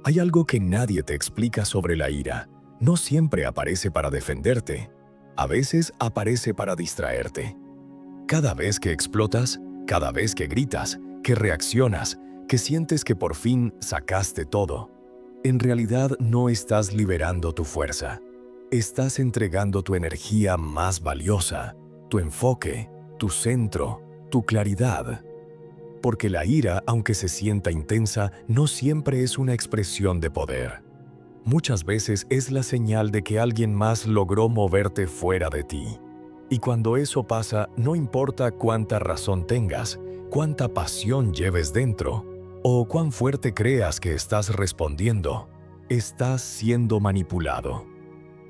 Hay algo que nadie te explica sobre la ira. No siempre aparece para defenderte. A veces aparece para distraerte. Cada vez que explotas, cada vez que gritas, que reaccionas, que sientes que por fin sacaste todo, en realidad no estás liberando tu fuerza. Estás entregando tu energía más valiosa, tu enfoque, tu centro, tu claridad. Porque la ira, aunque se sienta intensa, no siempre es una expresión de poder. Muchas veces es la señal de que alguien más logró moverte fuera de ti. Y cuando eso pasa, no importa cuánta razón tengas, cuánta pasión lleves dentro, o cuán fuerte creas que estás respondiendo, estás siendo manipulado.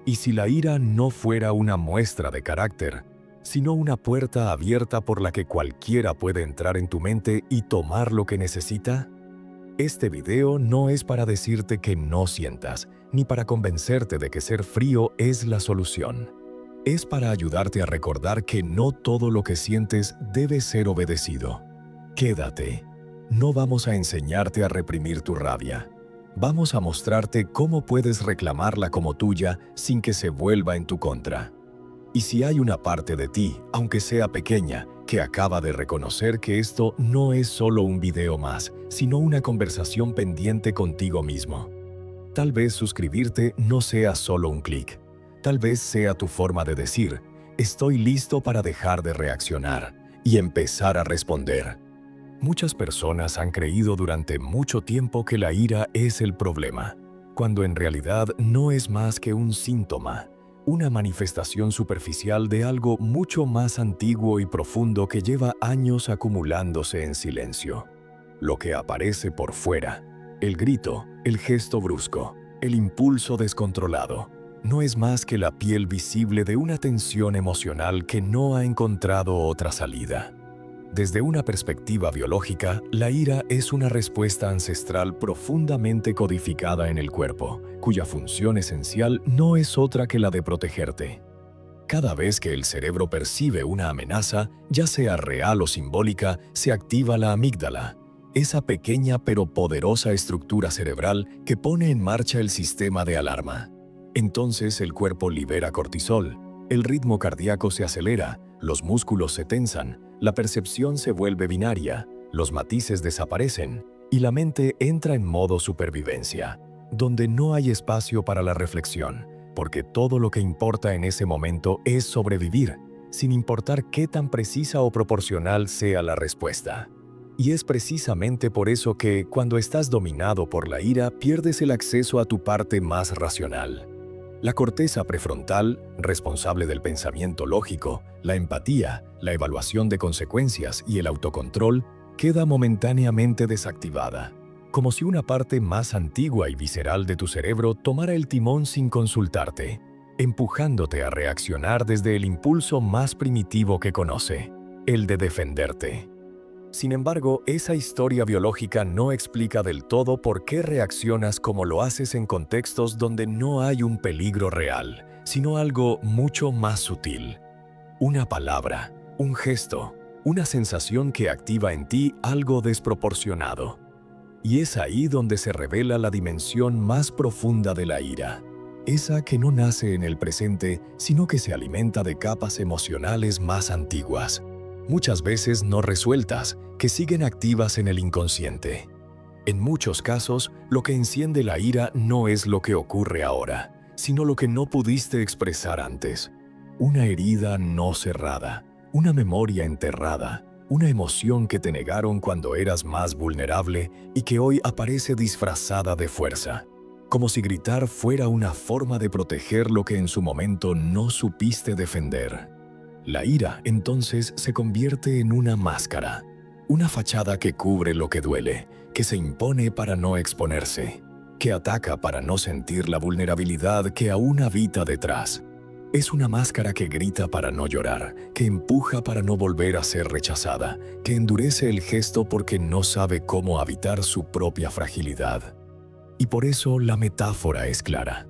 Y si la ira no fuera una muestra de carácter, sino una puerta abierta por la que cualquiera puede entrar en tu mente y tomar lo que necesita, este video no es para decirte que no sientas, ni para convencerte de que ser frío es la solución. Es para ayudarte a recordar que no todo lo que sientes debe ser obedecido. Quédate. No vamos a enseñarte a reprimir tu rabia. Vamos a mostrarte cómo puedes reclamarla como tuya sin que se vuelva en tu contra. Y si hay una parte de ti, aunque sea pequeña, que acaba de reconocer que esto no es solo un video más, sino una conversación pendiente contigo mismo. Tal vez suscribirte no sea solo un clic. Tal vez sea tu forma de decir, estoy listo para dejar de reaccionar y empezar a responder. Muchas personas han creído durante mucho tiempo que la ira es el problema, cuando en realidad no es más que un síntoma, una manifestación superficial de algo mucho más antiguo y profundo que lleva años acumulándose en silencio. Lo que aparece por fuera, el grito, el gesto brusco, el impulso descontrolado, no es más que la piel visible de una tensión emocional que no ha encontrado otra salida. Desde una perspectiva biológica, la ira es una respuesta ancestral profundamente codificada en el cuerpo, cuya función esencial no es otra que la de protegerte. Cada vez que el cerebro percibe una amenaza, ya sea real o simbólica, se activa la amígdala, esa pequeña pero poderosa estructura cerebral que pone en marcha el sistema de alarma. Entonces el cuerpo libera cortisol, el ritmo cardíaco se acelera, los músculos se tensan, la percepción se vuelve binaria, los matices desaparecen y la mente entra en modo supervivencia, donde no hay espacio para la reflexión, porque todo lo que importa en ese momento es sobrevivir, sin importar qué tan precisa o proporcional sea la respuesta. Y es precisamente por eso que, cuando estás dominado por la ira, pierdes el acceso a tu parte más racional. La corteza prefrontal, responsable del pensamiento lógico, la empatía, la evaluación de consecuencias y el autocontrol, queda momentáneamente desactivada, como si una parte más antigua y visceral de tu cerebro tomara el timón sin consultarte, empujándote a reaccionar desde el impulso más primitivo que conoce, el de defenderte. Sin embargo, esa historia biológica no explica del todo por qué reaccionas como lo haces en contextos donde no hay un peligro real, sino algo mucho más sutil. Una palabra, un gesto, una sensación que activa en ti algo desproporcionado. Y es ahí donde se revela la dimensión más profunda de la ira. Esa que no nace en el presente, sino que se alimenta de capas emocionales más antiguas, muchas veces no resueltas, que siguen activas en el inconsciente. En muchos casos, lo que enciende la ira no es lo que ocurre ahora, sino lo que no pudiste expresar antes. Una herida no cerrada, una memoria enterrada, una emoción que te negaron cuando eras más vulnerable y que hoy aparece disfrazada de fuerza, como si gritar fuera una forma de proteger lo que en su momento no supiste defender. La ira, entonces, se convierte en una máscara, una fachada que cubre lo que duele, que se impone para no exponerse, que ataca para no sentir la vulnerabilidad que aún habita detrás. Es una máscara que grita para no llorar, que empuja para no volver a ser rechazada, que endurece el gesto porque no sabe cómo habitar su propia fragilidad. Y por eso la metáfora es clara.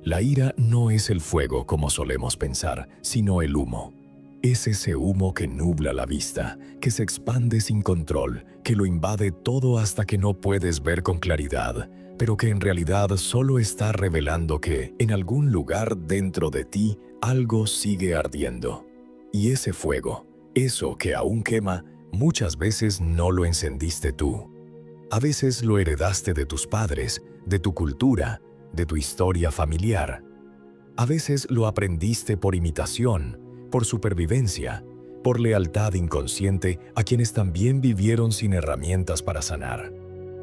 La ira no es el fuego como solemos pensar, sino el humo. Es ese humo que nubla la vista, que se expande sin control, que lo invade todo hasta que no puedes ver con claridad, pero que en realidad solo está revelando que, en algún lugar dentro de ti, algo sigue ardiendo. Y ese fuego, eso que aún quema, muchas veces no lo encendiste tú. A veces lo heredaste de tus padres, de tu cultura, de tu historia familiar. A veces lo aprendiste por imitación, por supervivencia, por lealtad inconsciente a quienes también vivieron sin herramientas para sanar.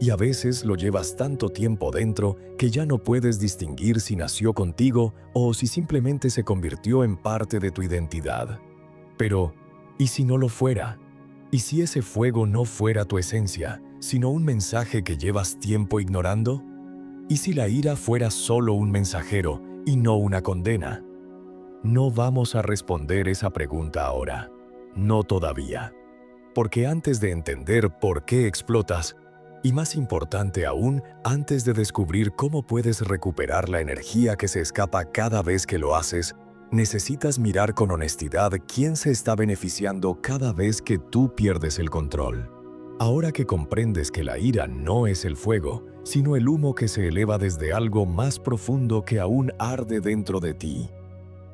Y a veces lo llevas tanto tiempo dentro que ya no puedes distinguir si nació contigo o si simplemente se convirtió en parte de tu identidad. Pero, ¿y si no lo fuera? ¿Y si ese fuego no fuera tu esencia, sino un mensaje que llevas tiempo ignorando? ¿Y si la ira fuera solo un mensajero y no una condena? No vamos a responder esa pregunta ahora. No todavía. Porque antes de entender por qué explotas, y más importante aún, antes de descubrir cómo puedes recuperar la energía que se escapa cada vez que lo haces, necesitas mirar con honestidad quién se está beneficiando cada vez que tú pierdes el control. Ahora que comprendes que la ira no es el fuego, sino el humo que se eleva desde algo más profundo que aún arde dentro de ti,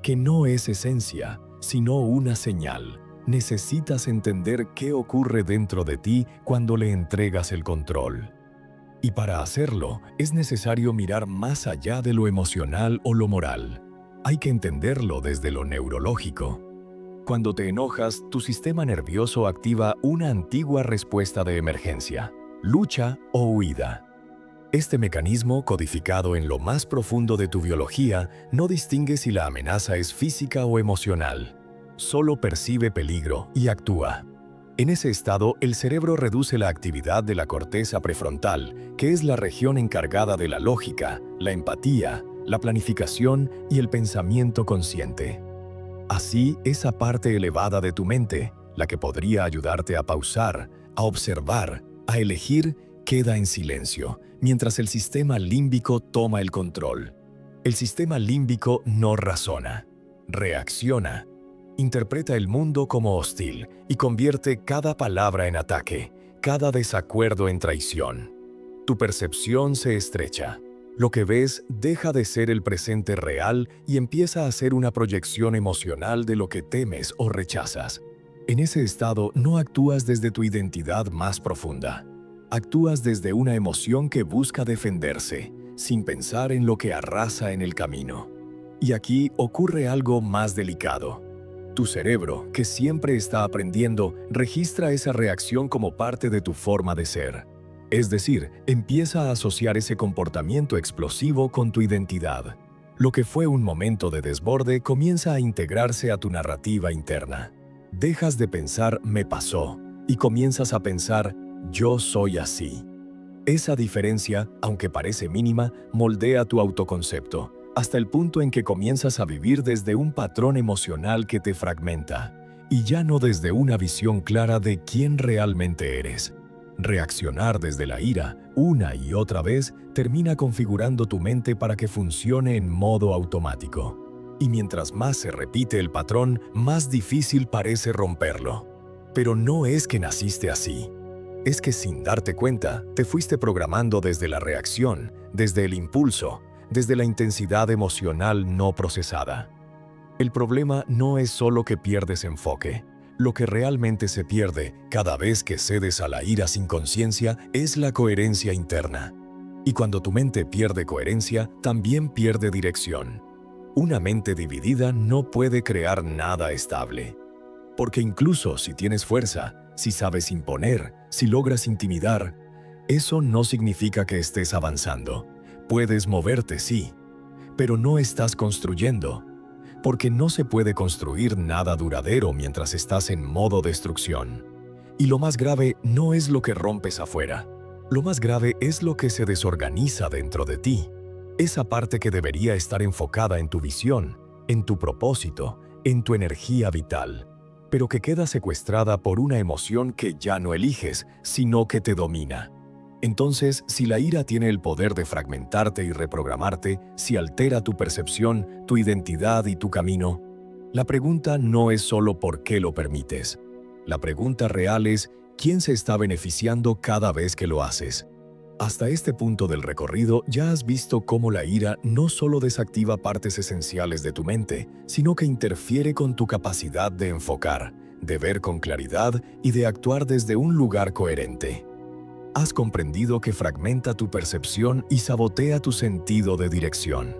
que no es esencia, sino una señal. Necesitas entender qué ocurre dentro de ti cuando le entregas el control. Y para hacerlo, es necesario mirar más allá de lo emocional o lo moral. Hay que entenderlo desde lo neurológico. Cuando te enojas, tu sistema nervioso activa una antigua respuesta de emergencia: lucha o huida. Este mecanismo, codificado en lo más profundo de tu biología, no distingue si la amenaza es física o emocional. Solo percibe peligro y actúa. En ese estado, el cerebro reduce la actividad de la corteza prefrontal, que es la región encargada de la lógica, la empatía, la planificación y el pensamiento consciente. Así, esa parte elevada de tu mente, la que podría ayudarte a pausar, a observar, a elegir, queda en silencio, mientras el sistema límbico toma el control. El sistema límbico no razona, reacciona. Interpreta el mundo como hostil y convierte cada palabra en ataque, cada desacuerdo en traición. Tu percepción se estrecha. Lo que ves deja de ser el presente real y empieza a ser una proyección emocional de lo que temes o rechazas. En ese estado no actúas desde tu identidad más profunda. Actúas desde una emoción que busca defenderse, sin pensar en lo que arrasa en el camino. Y aquí ocurre algo más delicado. Tu cerebro, que siempre está aprendiendo, registra esa reacción como parte de tu forma de ser. Es decir, empieza a asociar ese comportamiento explosivo con tu identidad. Lo que fue un momento de desborde comienza a integrarse a tu narrativa interna. Dejas de pensar «me pasó» y comienzas a pensar «yo soy así». Esa diferencia, aunque parece mínima, moldea tu autoconcepto, hasta el punto en que comienzas a vivir desde un patrón emocional que te fragmenta, y ya no desde una visión clara de quién realmente eres. Reaccionar desde la ira, una y otra vez, termina configurando tu mente para que funcione en modo automático. Y mientras más se repite el patrón, más difícil parece romperlo. Pero no es que naciste así. Es que sin darte cuenta, te fuiste programando desde la reacción, desde el impulso, desde la intensidad emocional no procesada. El problema no es solo que pierdes enfoque. Lo que realmente se pierde cada vez que cedes a la ira sin conciencia es la coherencia interna. Y cuando tu mente pierde coherencia, también pierde dirección. Una mente dividida no puede crear nada estable. Porque incluso si tienes fuerza, si sabes imponer, si logras intimidar, eso no significa que estés avanzando. Puedes moverte, sí, pero no estás construyendo. Porque no se puede construir nada duradero mientras estás en modo destrucción. Y lo más grave no es lo que rompes afuera. Lo más grave es lo que se desorganiza dentro de ti. Esa parte que debería estar enfocada en tu visión, en tu propósito, en tu energía vital, pero que queda secuestrada por una emoción que ya no eliges, sino que te domina. Entonces, si la ira tiene el poder de fragmentarte y reprogramarte, si altera tu percepción, tu identidad y tu camino, la pregunta no es solo por qué lo permites. La pregunta real es, ¿quién se está beneficiando cada vez que lo haces? Hasta este punto del recorrido ya has visto cómo la ira no solo desactiva partes esenciales de tu mente, sino que interfiere con tu capacidad de enfocar, de ver con claridad y de actuar desde un lugar coherente. Has comprendido que fragmenta tu percepción y sabotea tu sentido de dirección.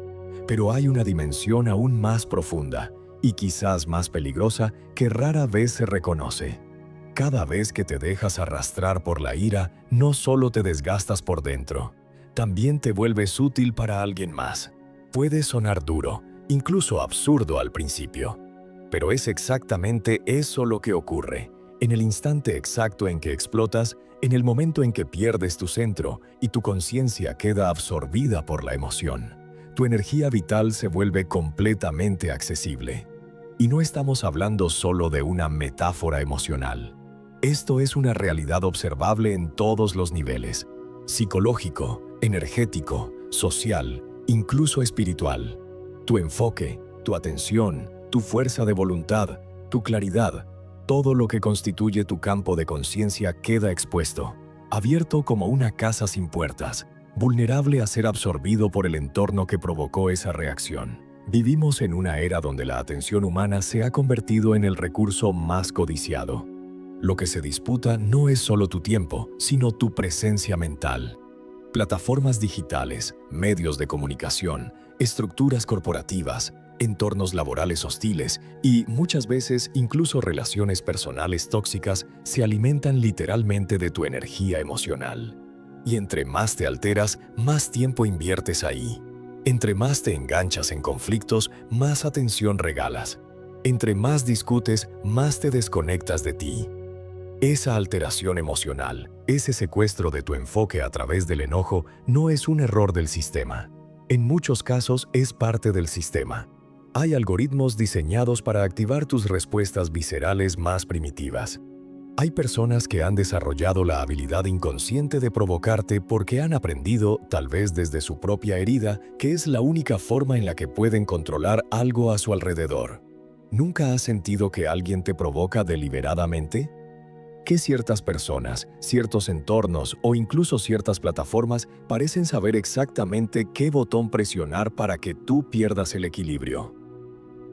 Pero hay una dimensión aún más profunda, y quizás más peligrosa, que rara vez se reconoce. Cada vez que te dejas arrastrar por la ira, no solo te desgastas por dentro, también te vuelves útil para alguien más. Puede sonar duro, incluso absurdo al principio, pero es exactamente eso lo que ocurre. En el instante exacto en que explotas, en el momento en que pierdes tu centro y tu conciencia queda absorbida por la emoción, tu energía vital se vuelve completamente accesible. Y no estamos hablando solo de una metáfora emocional. Esto es una realidad observable en todos los niveles: psicológico, energético, social, incluso espiritual. Tu enfoque, tu atención, tu fuerza de voluntad, tu claridad, todo lo que constituye tu campo de conciencia queda expuesto, abierto como una casa sin puertas, vulnerable a ser absorbido por el entorno que provocó esa reacción. Vivimos en una era donde la atención humana se ha convertido en el recurso más codiciado. Lo que se disputa no es solo tu tiempo, sino tu presencia mental. Plataformas digitales, medios de comunicación, estructuras corporativas, entornos laborales hostiles y, muchas veces, incluso relaciones personales tóxicas se alimentan literalmente de tu energía emocional. Y entre más te alteras, más tiempo inviertes ahí. Entre más te enganchas en conflictos, más atención regalas. Entre más discutes, más te desconectas de ti. Esa alteración emocional, ese secuestro de tu enfoque a través del enojo, no es un error del sistema. En muchos casos es parte del sistema. Hay algoritmos diseñados para activar tus respuestas viscerales más primitivas. Hay personas que han desarrollado la habilidad inconsciente de provocarte porque han aprendido, tal vez desde su propia herida, que es la única forma en la que pueden controlar algo a su alrededor. ¿Nunca has sentido que alguien te provoca deliberadamente? Que ciertas personas, ciertos entornos o incluso ciertas plataformas parecen saber exactamente qué botón presionar para que tú pierdas el equilibrio.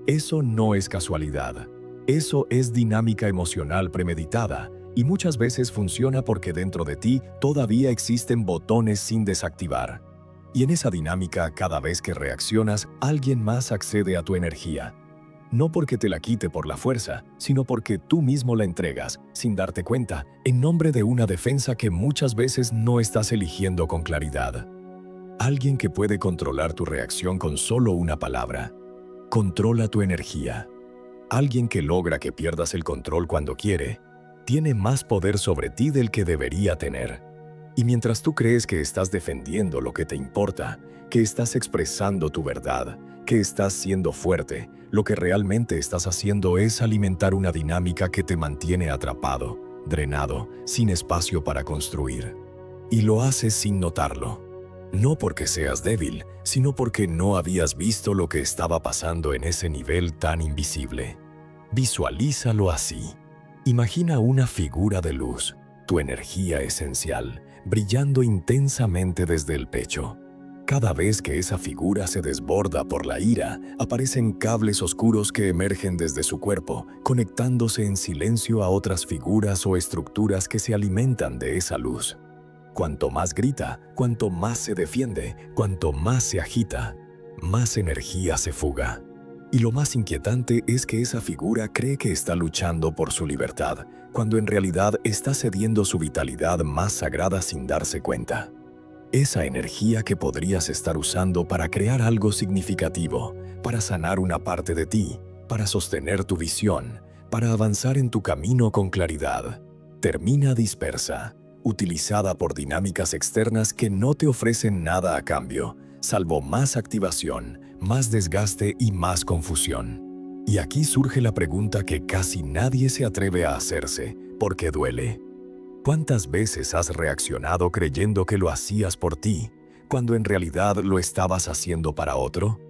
Eso no es casualidad. Eso es dinámica emocional premeditada, y muchas veces funciona porque dentro de ti todavía existen botones sin desactivar. Y en esa dinámica, cada vez que reaccionas, alguien más accede a tu energía. No porque te la quite por la fuerza, sino porque tú mismo la entregas, sin darte cuenta, en nombre de una defensa que muchas veces no estás eligiendo con claridad. Alguien que puede controlar tu reacción con solo una palabra. Controla tu energía. Alguien que logra que pierdas el control cuando quiere, tiene más poder sobre ti del que debería tener. Y mientras tú crees que estás defendiendo lo que te importa, que estás expresando tu verdad, que estás siendo fuerte, lo que realmente estás haciendo es alimentar una dinámica que te mantiene atrapado, drenado, sin espacio para construir. Y lo haces sin notarlo. No porque seas débil, sino porque no habías visto lo que estaba pasando en ese nivel tan invisible. Visualízalo así. Imagina una figura de luz, tu energía esencial, brillando intensamente desde el pecho. Cada vez que esa figura se desborda por la ira, aparecen cables oscuros que emergen desde su cuerpo, conectándose en silencio a otras figuras o estructuras que se alimentan de esa luz. Cuanto más grita, cuanto más se defiende, cuanto más se agita, más energía se fuga. Y lo más inquietante es que esa figura cree que está luchando por su libertad, cuando en realidad está cediendo su vitalidad más sagrada sin darse cuenta. Esa energía que podrías estar usando para crear algo significativo, para sanar una parte de ti, para sostener tu visión, para avanzar en tu camino con claridad, termina dispersa, utilizada por dinámicas externas que no te ofrecen nada a cambio, salvo más activación, más desgaste y más confusión. Y aquí surge la pregunta que casi nadie se atreve a hacerse, porque duele. ¿Cuántas veces has reaccionado creyendo que lo hacías por ti, cuando en realidad lo estabas haciendo para otro?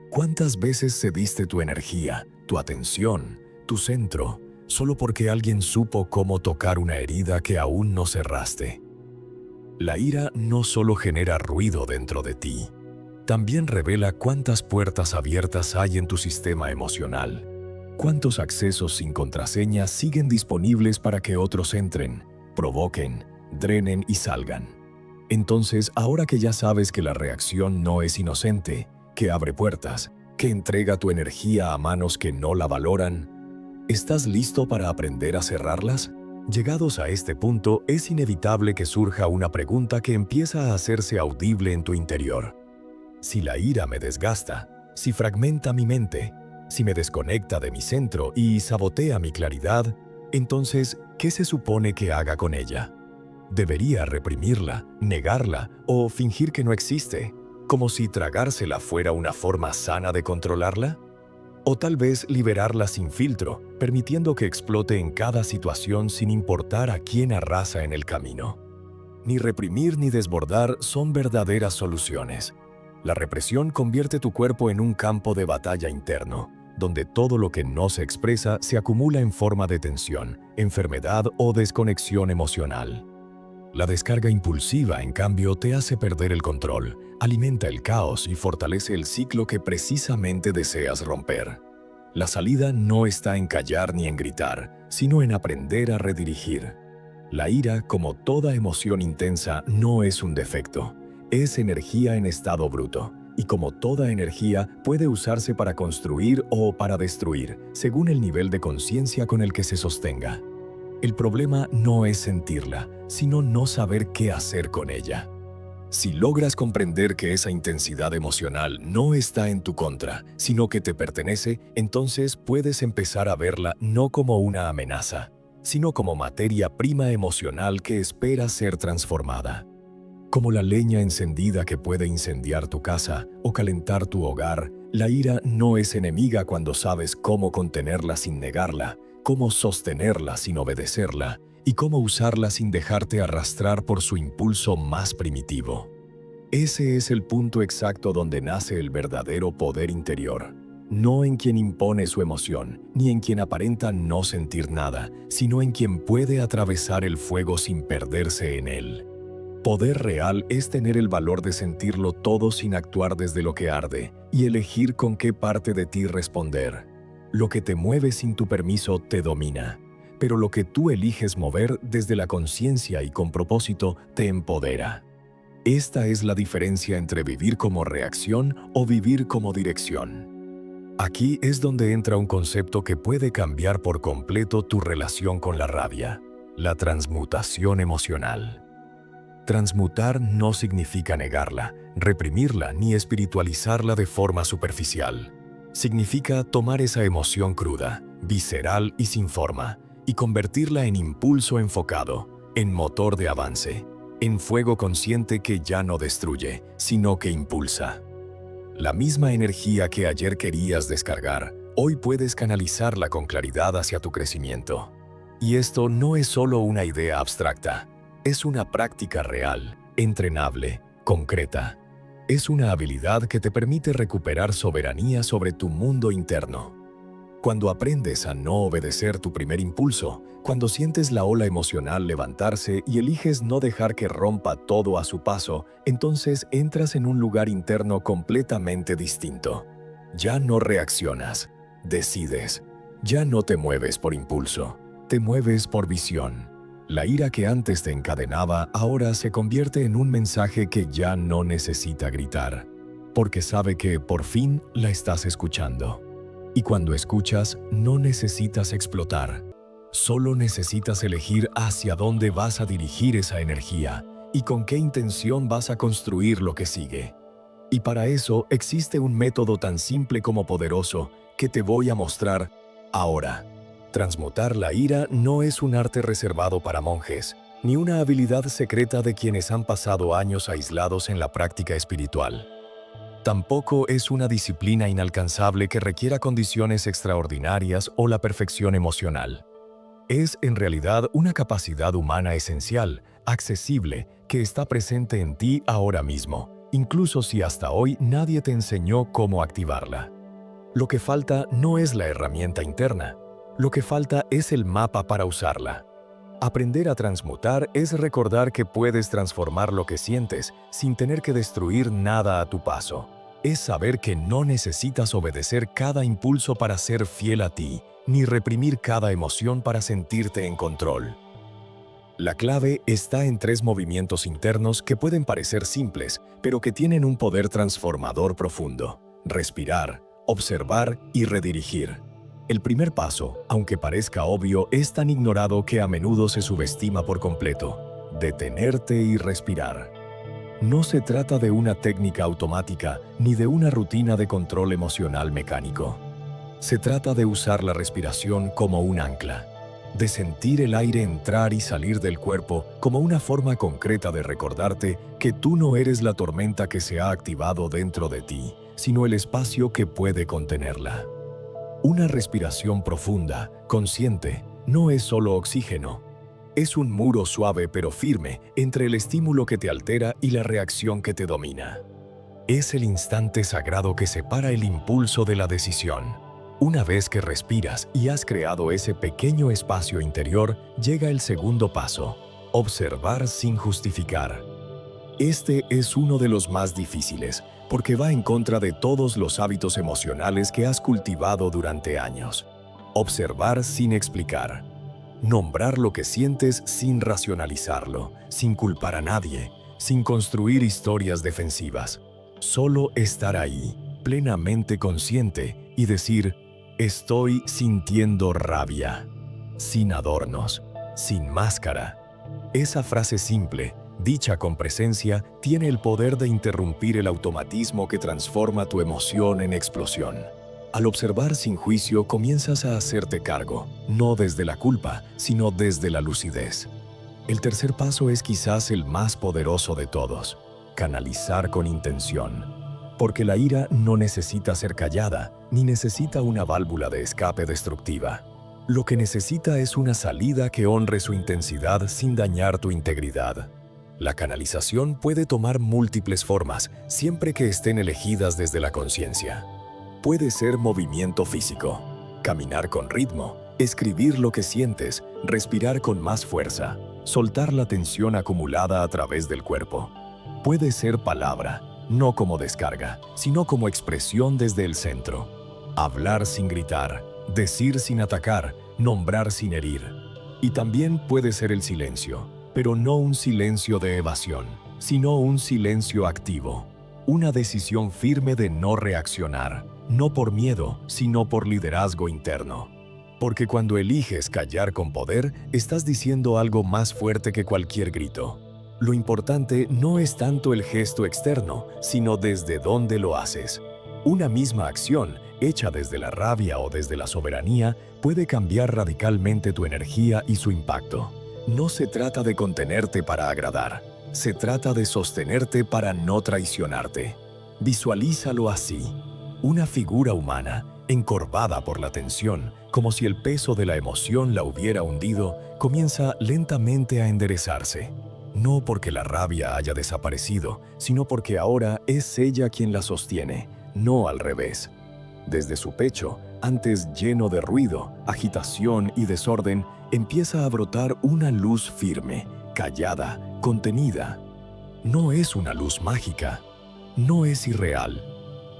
¿Cuántas veces cediste tu energía, tu atención, tu centro, solo porque alguien supo cómo tocar una herida que aún no cerraste? La ira no solo genera ruido dentro de ti, también revela cuántas puertas abiertas hay en tu sistema emocional, cuántos accesos sin contraseña siguen disponibles para que otros entren, provoquen, drenen y salgan. Entonces, ahora que ya sabes que la reacción no es inocente, que abre puertas, que entrega tu energía a manos que no la valoran, ¿estás listo para aprender a cerrarlas? Llegados a este punto, es inevitable que surja una pregunta que empieza a hacerse audible en tu interior. Si la ira me desgasta, si fragmenta mi mente, si me desconecta de mi centro y sabotea mi claridad, entonces, ¿qué se supone que haga con ella? ¿Debería reprimirla, negarla o fingir que no existe, como si tragársela fuera una forma sana de controlarla? O tal vez liberarla sin filtro, permitiendo que explote en cada situación sin importar a quién arrasa en el camino. Ni reprimir ni desbordar son verdaderas soluciones. La represión convierte tu cuerpo en un campo de batalla interno, donde todo lo que no se expresa se acumula en forma de tensión, enfermedad o desconexión emocional. La descarga impulsiva, en cambio, te hace perder el control, alimenta el caos y fortalece el ciclo que precisamente deseas romper. La salida no está en callar ni en gritar, sino en aprender a redirigir. La ira, como toda emoción intensa, no es un defecto, es energía en estado bruto, y como toda energía puede usarse para construir o para destruir, según el nivel de conciencia con el que se sostenga. El problema no es sentirla, sino no saber qué hacer con ella. Si logras comprender que esa intensidad emocional no está en tu contra, sino que te pertenece, entonces puedes empezar a verla no como una amenaza, sino como materia prima emocional que espera ser transformada. Como la leña encendida que puede incendiar tu casa o calentar tu hogar, la ira no es enemiga cuando sabes cómo contenerla sin negarla, cómo sostenerla sin obedecerla y cómo usarla sin dejarte arrastrar por su impulso más primitivo. Ese es el punto exacto donde nace el verdadero poder interior. No en quien impone su emoción, ni en quien aparenta no sentir nada, sino en quien puede atravesar el fuego sin perderse en él. Poder real es tener el valor de sentirlo todo sin actuar desde lo que arde y elegir con qué parte de ti responder. Lo que te mueve sin tu permiso te domina, pero lo que tú eliges mover desde la conciencia y con propósito te empodera. Esta es la diferencia entre vivir como reacción o vivir como dirección. Aquí es donde entra un concepto que puede cambiar por completo tu relación con la rabia: la transmutación emocional. Transmutar no significa negarla, reprimirla ni espiritualizarla de forma superficial. Significa tomar esa emoción cruda, visceral y sin forma, y convertirla en impulso enfocado, en motor de avance, en fuego consciente que ya no destruye, sino que impulsa. La misma energía que ayer querías descargar, hoy puedes canalizarla con claridad hacia tu crecimiento. Y esto no es solo una idea abstracta, es una práctica real, entrenable, concreta. Es una habilidad que te permite recuperar soberanía sobre tu mundo interno. Cuando aprendes a no obedecer tu primer impulso, cuando sientes la ola emocional levantarse y eliges no dejar que rompa todo a su paso, entonces entras en un lugar interno completamente distinto. Ya no reaccionas, decides. Ya no te mueves por impulso, te mueves por visión. La ira que antes te encadenaba ahora se convierte en un mensaje que ya no necesita gritar, porque sabe que por fin la estás escuchando. Y cuando escuchas, no necesitas explotar. Solo necesitas elegir hacia dónde vas a dirigir esa energía y con qué intención vas a construir lo que sigue. Y para eso existe un método tan simple como poderoso que te voy a mostrar ahora. Transmutar la ira no es un arte reservado para monjes, ni una habilidad secreta de quienes han pasado años aislados en la práctica espiritual. Tampoco es una disciplina inalcanzable que requiera condiciones extraordinarias o la perfección emocional. Es, en realidad, una capacidad humana esencial, accesible, que está presente en ti ahora mismo, incluso si hasta hoy nadie te enseñó cómo activarla. Lo que falta no es la herramienta interna. Lo que falta es el mapa para usarla. Aprender a transmutar es recordar que puedes transformar lo que sientes sin tener que destruir nada a tu paso. Es saber que no necesitas obedecer cada impulso para ser fiel a ti, ni reprimir cada emoción para sentirte en control. La clave está en 3 movimientos internos que pueden parecer simples, pero que tienen un poder transformador profundo: respirar, observar y redirigir. El primer paso, aunque parezca obvio, es tan ignorado que a menudo se subestima por completo: detenerte y respirar. No se trata de una técnica automática ni de una rutina de control emocional mecánico. Se trata de usar la respiración como un ancla, de sentir el aire entrar y salir del cuerpo como una forma concreta de recordarte que tú no eres la tormenta que se ha activado dentro de ti, sino el espacio que puede contenerla. Una respiración profunda, consciente, no es solo oxígeno. Es un muro suave pero firme entre el estímulo que te altera y la reacción que te domina. Es el instante sagrado que separa el impulso de la decisión. Una vez que respiras y has creado ese pequeño espacio interior, llega el segundo paso: observar sin justificar. Este es uno de los más difíciles, porque va en contra de todos los hábitos emocionales que has cultivado durante años. Observar sin explicar. Nombrar lo que sientes sin racionalizarlo, sin culpar a nadie, sin construir historias defensivas. Solo estar ahí, plenamente consciente, y decir: estoy sintiendo rabia. Sin adornos, sin máscara. Esa frase simple, dicha con presencia, tiene el poder de interrumpir el automatismo que transforma tu emoción en explosión. Al observar sin juicio, comienzas a hacerte cargo, no desde la culpa, sino desde la lucidez. El tercer paso es quizás el más poderoso de todos: canalizar con intención. Porque la ira no necesita ser callada, ni necesita una válvula de escape destructiva. Lo que necesita es una salida que honre su intensidad sin dañar tu integridad. La canalización puede tomar múltiples formas, siempre que estén elegidas desde la conciencia. Puede ser movimiento físico, caminar con ritmo, escribir lo que sientes, respirar con más fuerza, soltar la tensión acumulada a través del cuerpo. Puede ser palabra, no como descarga, sino como expresión desde el centro. Hablar sin gritar, decir sin atacar, nombrar sin herir. Y también puede ser el silencio, pero no un silencio de evasión, sino un silencio activo. Una decisión firme de no reaccionar, no por miedo, sino por liderazgo interno. Porque cuando eliges callar con poder, estás diciendo algo más fuerte que cualquier grito. Lo importante no es tanto el gesto externo, sino desde dónde lo haces. Una misma acción, hecha desde la rabia o desde la soberanía, puede cambiar radicalmente tu energía y su impacto. No se trata de contenerte para agradar, se trata de sostenerte para no traicionarte. Visualízalo así: una figura humana, encorvada por la tensión, como si el peso de la emoción la hubiera hundido, comienza lentamente a enderezarse. No porque la rabia haya desaparecido, sino porque ahora es ella quien la sostiene, no al revés. Desde su pecho, antes lleno de ruido, agitación y desorden, empieza a brotar una luz firme, callada, contenida. No es una luz mágica, no es irreal.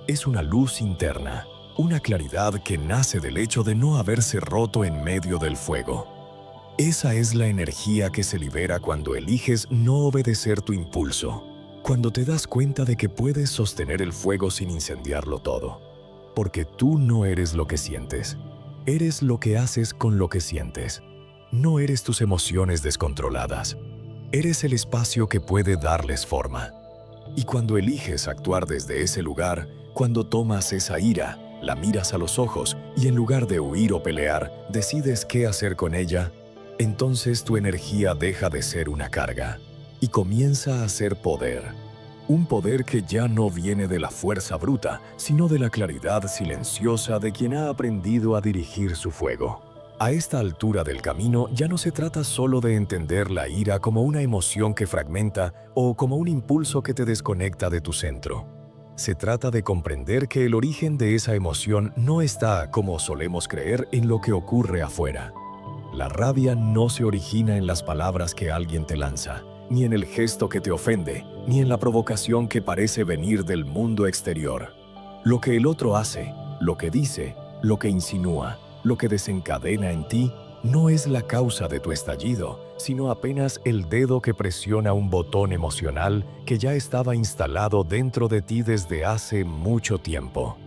Es una luz interna, una claridad que nace del hecho de no haberse roto en medio del fuego. Esa es la energía que se libera cuando eliges no obedecer tu impulso, cuando te das cuenta de que puedes sostener el fuego sin incendiarlo todo. Porque tú no eres lo que sientes, eres lo que haces con lo que sientes. No eres tus emociones descontroladas, eres el espacio que puede darles forma. Y cuando eliges actuar desde ese lugar, cuando tomas esa ira, la miras a los ojos y en lugar de huir o pelear, decides qué hacer con ella, entonces tu energía deja de ser una carga y comienza a ser poder. Un poder que ya no viene de la fuerza bruta, sino de la claridad silenciosa de quien ha aprendido a dirigir su fuego. A esta altura del camino ya no se trata solo de entender la ira como una emoción que fragmenta o como un impulso que te desconecta de tu centro. Se trata de comprender que el origen de esa emoción no está, como solemos creer, en lo que ocurre afuera. La rabia no se origina en las palabras que alguien te lanza, ni en el gesto que te ofende, ni en la provocación que parece venir del mundo exterior. Lo que el otro hace, lo que dice, lo que insinúa, lo que desencadena en ti, no es la causa de tu estallido, sino apenas el dedo que presiona un botón emocional que ya estaba instalado dentro de ti desde hace mucho tiempo.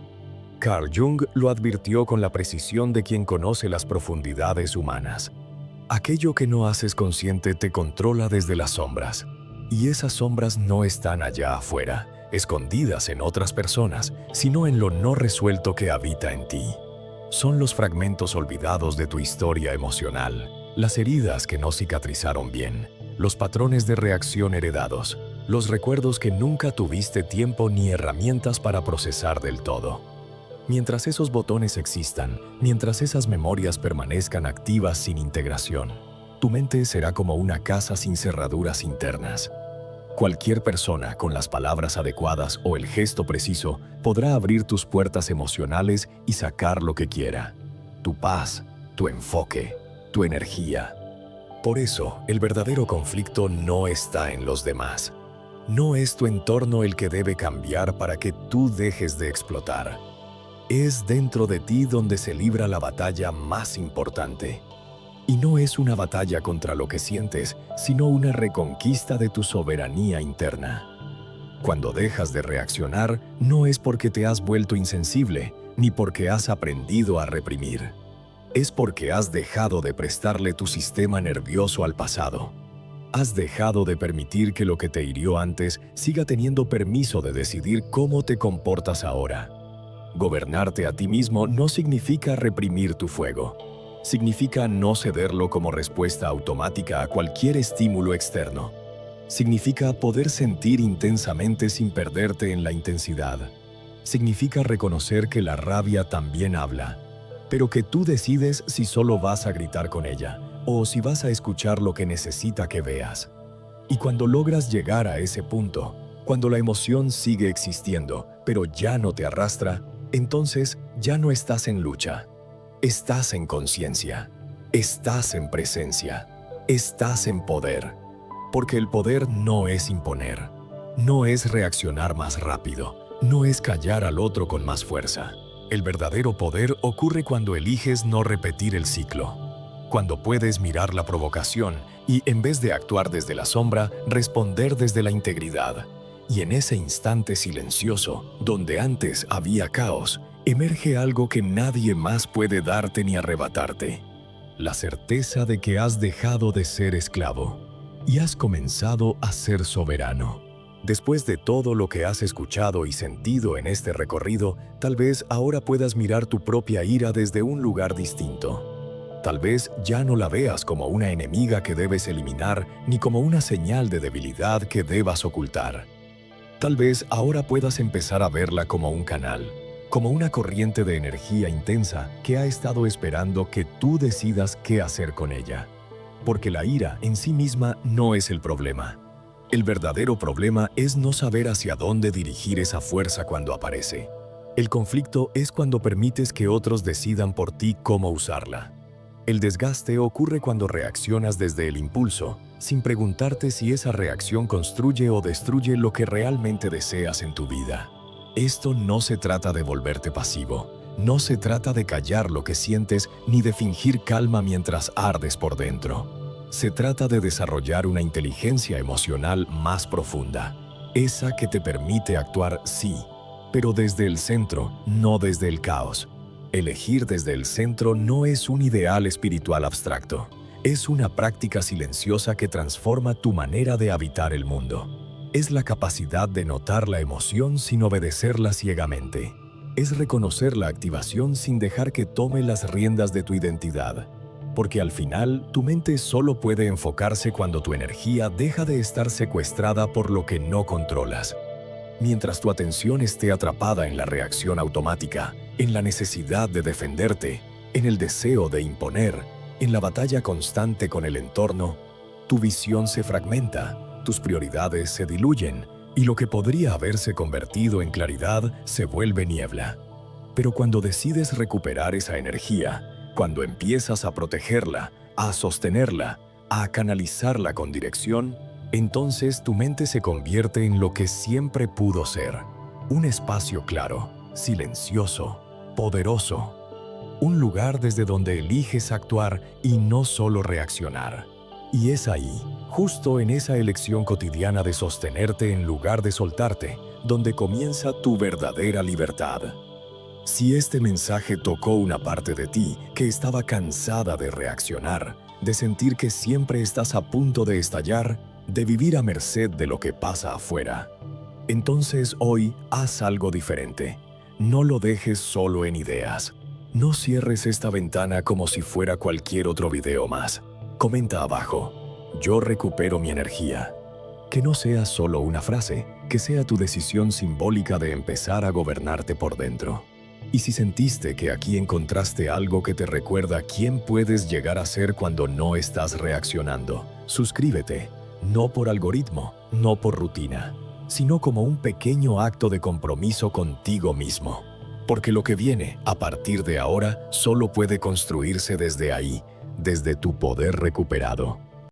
Carl Jung lo advirtió con la precisión de quien conoce las profundidades humanas. Aquello que no haces consciente te controla desde las sombras, y esas sombras no están allá afuera, escondidas en otras personas, sino en lo no resuelto que habita en ti. Son los fragmentos olvidados de tu historia emocional, las heridas que no cicatrizaron bien, los patrones de reacción heredados, los recuerdos que nunca tuviste tiempo ni herramientas para procesar del todo. Mientras esos botones existan, mientras esas memorias permanezcan activas sin integración, tu mente será como una casa sin cerraduras internas. Cualquier persona con las palabras adecuadas o el gesto preciso podrá abrir tus puertas emocionales y sacar lo que quiera. Tu paz, tu enfoque, tu energía. Por eso, el verdadero conflicto no está en los demás. No es tu entorno el que debe cambiar para que tú dejes de explotar. Es dentro de ti donde se libra la batalla más importante. Y no es una batalla contra lo que sientes, sino una reconquista de tu soberanía interna. Cuando dejas de reaccionar, no es porque te has vuelto insensible, ni porque has aprendido a reprimir. Es porque has dejado de prestarle tu sistema nervioso al pasado. Has dejado de permitir que lo que te hirió antes siga teniendo permiso de decidir cómo te comportas ahora. Gobernarte a ti mismo no significa reprimir tu fuego. Significa no cederlo como respuesta automática a cualquier estímulo externo. Significa poder sentir intensamente sin perderte en la intensidad. Significa reconocer que la rabia también habla, pero que tú decides si solo vas a gritar con ella o si vas a escuchar lo que necesita que veas. Y cuando logras llegar a ese punto, cuando la emoción sigue existiendo, pero ya no te arrastra, entonces ya no estás en lucha. Estás en conciencia, estás en presencia, estás en poder. Porque el poder no es imponer, no es reaccionar más rápido, no es callar al otro con más fuerza. El verdadero poder ocurre cuando eliges no repetir el ciclo. Cuando puedes mirar la provocación y, en vez de actuar desde la sombra, responder desde la integridad. Y en ese instante silencioso, donde antes había caos, emerge algo que nadie más puede darte ni arrebatarte. La certeza de que has dejado de ser esclavo y has comenzado a ser soberano. Después de todo lo que has escuchado y sentido en este recorrido, tal vez ahora puedas mirar tu propia ira desde un lugar distinto. Tal vez ya no la veas como una enemiga que debes eliminar ni como una señal de debilidad que debas ocultar. Tal vez ahora puedas empezar a verla como un canal, como una corriente de energía intensa que ha estado esperando que tú decidas qué hacer con ella. Porque la ira en sí misma no es el problema. El verdadero problema es no saber hacia dónde dirigir esa fuerza cuando aparece. El conflicto es cuando permites que otros decidan por ti cómo usarla. El desgaste ocurre cuando reaccionas desde el impulso, sin preguntarte si esa reacción construye o destruye lo que realmente deseas en tu vida. Esto no se trata de volverte pasivo, no se trata de callar lo que sientes ni de fingir calma mientras ardes por dentro. Se trata de desarrollar una inteligencia emocional más profunda, esa que te permite actuar sí, pero desde el centro, no desde el caos. Elegir desde el centro no es un ideal espiritual abstracto, es una práctica silenciosa que transforma tu manera de habitar el mundo. Es la capacidad de notar la emoción sin obedecerla ciegamente. Es reconocer la activación sin dejar que tome las riendas de tu identidad. Porque al final, tu mente solo puede enfocarse cuando tu energía deja de estar secuestrada por lo que no controlas. Mientras tu atención esté atrapada en la reacción automática, en la necesidad de defenderte, en el deseo de imponer, en la batalla constante con el entorno, tu visión se fragmenta. Tus prioridades se diluyen y lo que podría haberse convertido en claridad se vuelve niebla. Pero cuando decides recuperar esa energía, cuando empiezas a protegerla, a sostenerla, a canalizarla con dirección, entonces tu mente se convierte en lo que siempre pudo ser: un espacio claro, silencioso, poderoso. Un lugar desde donde eliges actuar y no solo reaccionar. Y es ahí, justo en esa elección cotidiana de sostenerte en lugar de soltarte, donde comienza tu verdadera libertad. Si este mensaje tocó una parte de ti que estaba cansada de reaccionar, de sentir que siempre estás a punto de estallar, de vivir a merced de lo que pasa afuera, entonces hoy haz algo diferente. No lo dejes solo en ideas. No cierres esta ventana como si fuera cualquier otro video más. Comenta abajo: yo recupero mi energía. Que no sea solo una frase, que sea tu decisión simbólica de empezar a gobernarte por dentro. Y si sentiste que aquí encontraste algo que te recuerda quién puedes llegar a ser cuando no estás reaccionando, suscríbete, no por algoritmo, no por rutina, sino como un pequeño acto de compromiso contigo mismo. Porque lo que viene a partir de ahora solo puede construirse desde ahí, desde tu poder recuperado.